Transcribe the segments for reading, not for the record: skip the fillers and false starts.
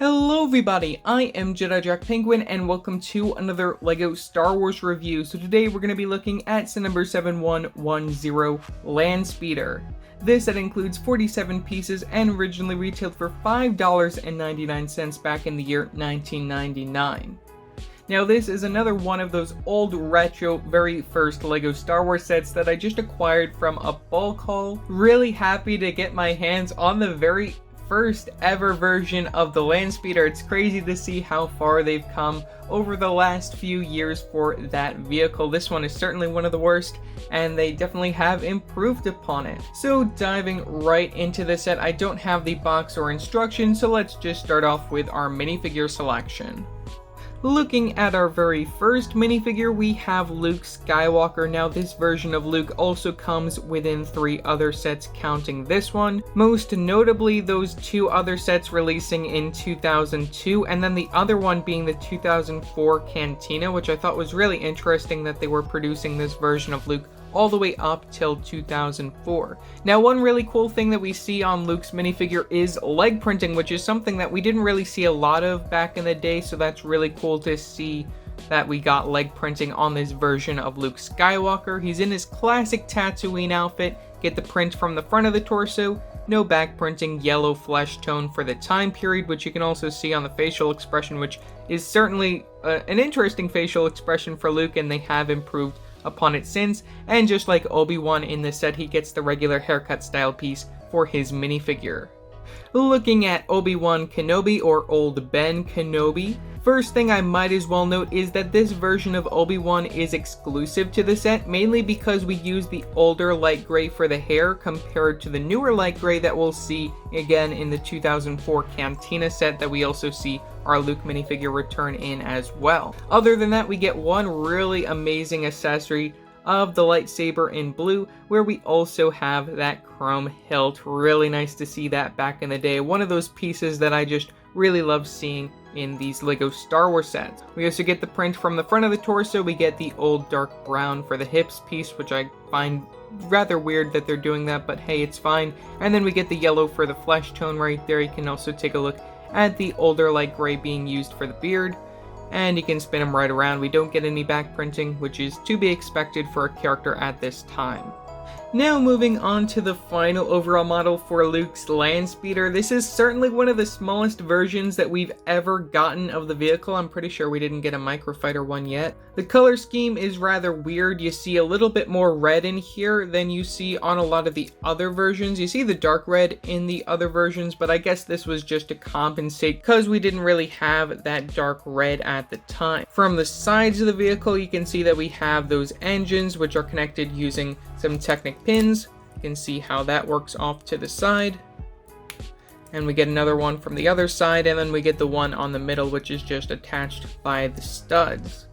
Hello everybody, I am Jedi Jack Penguin and welcome to another LEGO Star Wars review. So today we're going to be looking at set number 7110, Landspeeder. This set includes 47 pieces and originally retailed for $5.99 back in the year 1999. Now this is another one of those old retro very first LEGO Star Wars sets that I just acquired from a bulk haul. Really happy to get my hands on the very first ever version of the Landspeeder. It's crazy to see how far they've come over the last few years for that vehicle. This one is certainly one of the worst, and they definitely have improved upon it. So diving right into the set, I don't have the box or instructions, so let's just start off with our minifigure selection. Looking at our very first minifigure, we have Luke Skywalker. Now this version of Luke also comes within 3 other sets counting this one. Most notably those 2 other sets releasing in 2002 and then the other one being the 2004 Cantina, which I thought was really interesting that they were producing this version of Luke all the way up till 2004. Now one really cool thing that we see on Luke's minifigure is leg printing, which is something that we didn't really see a lot of back in the day, so that's really cool to see that we got leg printing on this version of Luke Skywalker. He's in his classic Tatooine outfit, get the print from the front of the torso, no back printing, yellow flesh tone for the time period, which you can also see on the facial expression, which is certainly an interesting facial expression for Luke, and they have improved upon it since. And just like Obi-Wan in this set, he gets the regular haircut style piece for his minifigure. Looking at Obi-Wan Kenobi, or Old Ben Kenobi, first thing I might as well note is that this version of Obi-Wan is exclusive to the set, mainly because we use the older light gray for the hair compared to the newer light gray that we'll see again in the 2004 Cantina set that we also see our Luke minifigure return in as well. Other than that, we get one really amazing accessory of the lightsaber in blue, where we also have that chrome hilt. Really nice to see that back in the day. One of those pieces that I just really love seeing in these LEGO Star Wars sets. We also get the print from the front of the torso. We get the old dark brown for the hips piece, which I find rather weird that they're doing that, but hey, it's fine. And then we get the yellow for the flesh tone right there. You can also take a look at the older light gray being used for the beard, and you can spin them right around. We don't get any back printing, which is to be expected for a character at this time. Now moving on to the final overall model for Luke's Landspeeder. This is certainly one of the smallest versions that we've ever gotten of the vehicle. I'm pretty sure we didn't get a microfighter one yet. The color scheme is rather weird. You see a little bit more red in here than you see on a lot of the other versions. You see the dark red in the other versions, but I guess this was just to compensate because we didn't really have that dark red at the time. From the sides of the vehicle, you can see that we have those engines, which are connected using some Technic pins. You can see how that works off to the side. And we get another one from the other side, and then we get the one on the middle, which is just attached by the studs.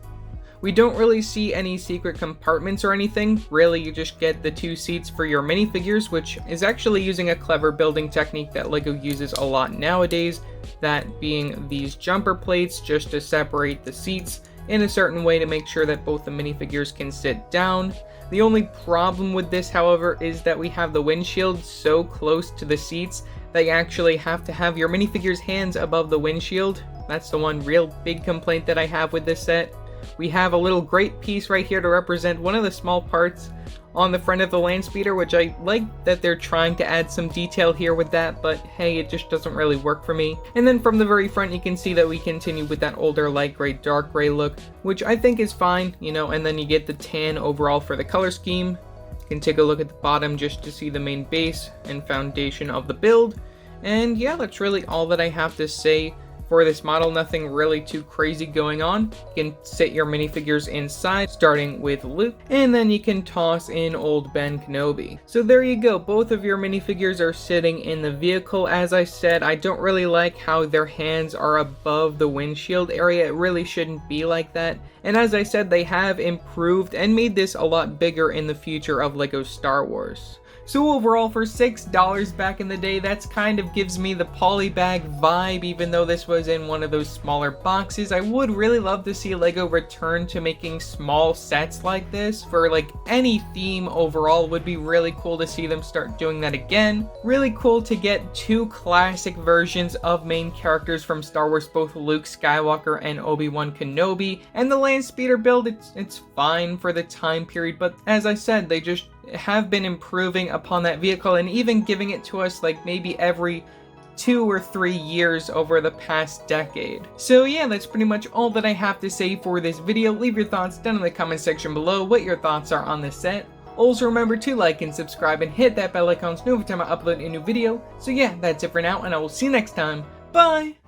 We don't really see any secret compartments or anything. Really, you just get the 2 seats for your minifigures, which is actually using a clever building technique that LEGO uses a lot nowadays, that being these jumper plates just to separate the seats in a certain way to make sure that both the minifigures can sit down. The only problem with this, however, is that we have the windshield so close to the seats that you actually have to have your minifigure's hands above the windshield. That's the one real big complaint that I have with this set. We have a little great piece right here to represent one of the small parts on the front of the Landspeeder, which I like that they're trying to add some detail here with that, but hey, it just doesn't really work for me. And then from the very front, you can see that we continue with that older light gray, dark gray look, which I think is fine, you know, and then you get the tan overall for the color scheme. You can take a look at the bottom just to see the main base and foundation of the build. And yeah, that's really all that I have to say for this model. Nothing really too crazy going on. You can sit your minifigures inside, starting with Luke, and then you can toss in Old Ben Kenobi. So there you go, both of your minifigures are sitting in the vehicle. As I said, I don't really like how their hands are above the windshield area. It really shouldn't be like that. And as I said, they have improved and made this a lot bigger in the future of LEGO Star Wars. So overall, for $6 back in the day, that's kind of gives me the polybag vibe, even though this was in one of those smaller boxes. I would really love to see LEGO return to making small sets like this for like any theme overall. Would be really cool to see them start doing that again. Really cool to get two classic versions of main characters from Star Wars, both Luke Skywalker and Obi-Wan Kenobi. And the Landspeeder build, it's fine for the time period, but as I said, they just have been improving upon that vehicle and even giving it to us like maybe every 2 or 3 years over the past decade. So yeah, that's pretty much all that I have to say for this video. Leave your thoughts down in the comment section below what your thoughts are on this set. Also remember to like and subscribe and hit that bell icon to know every time I upload a new video. So yeah, that's it for now, and I will see you next time. Bye!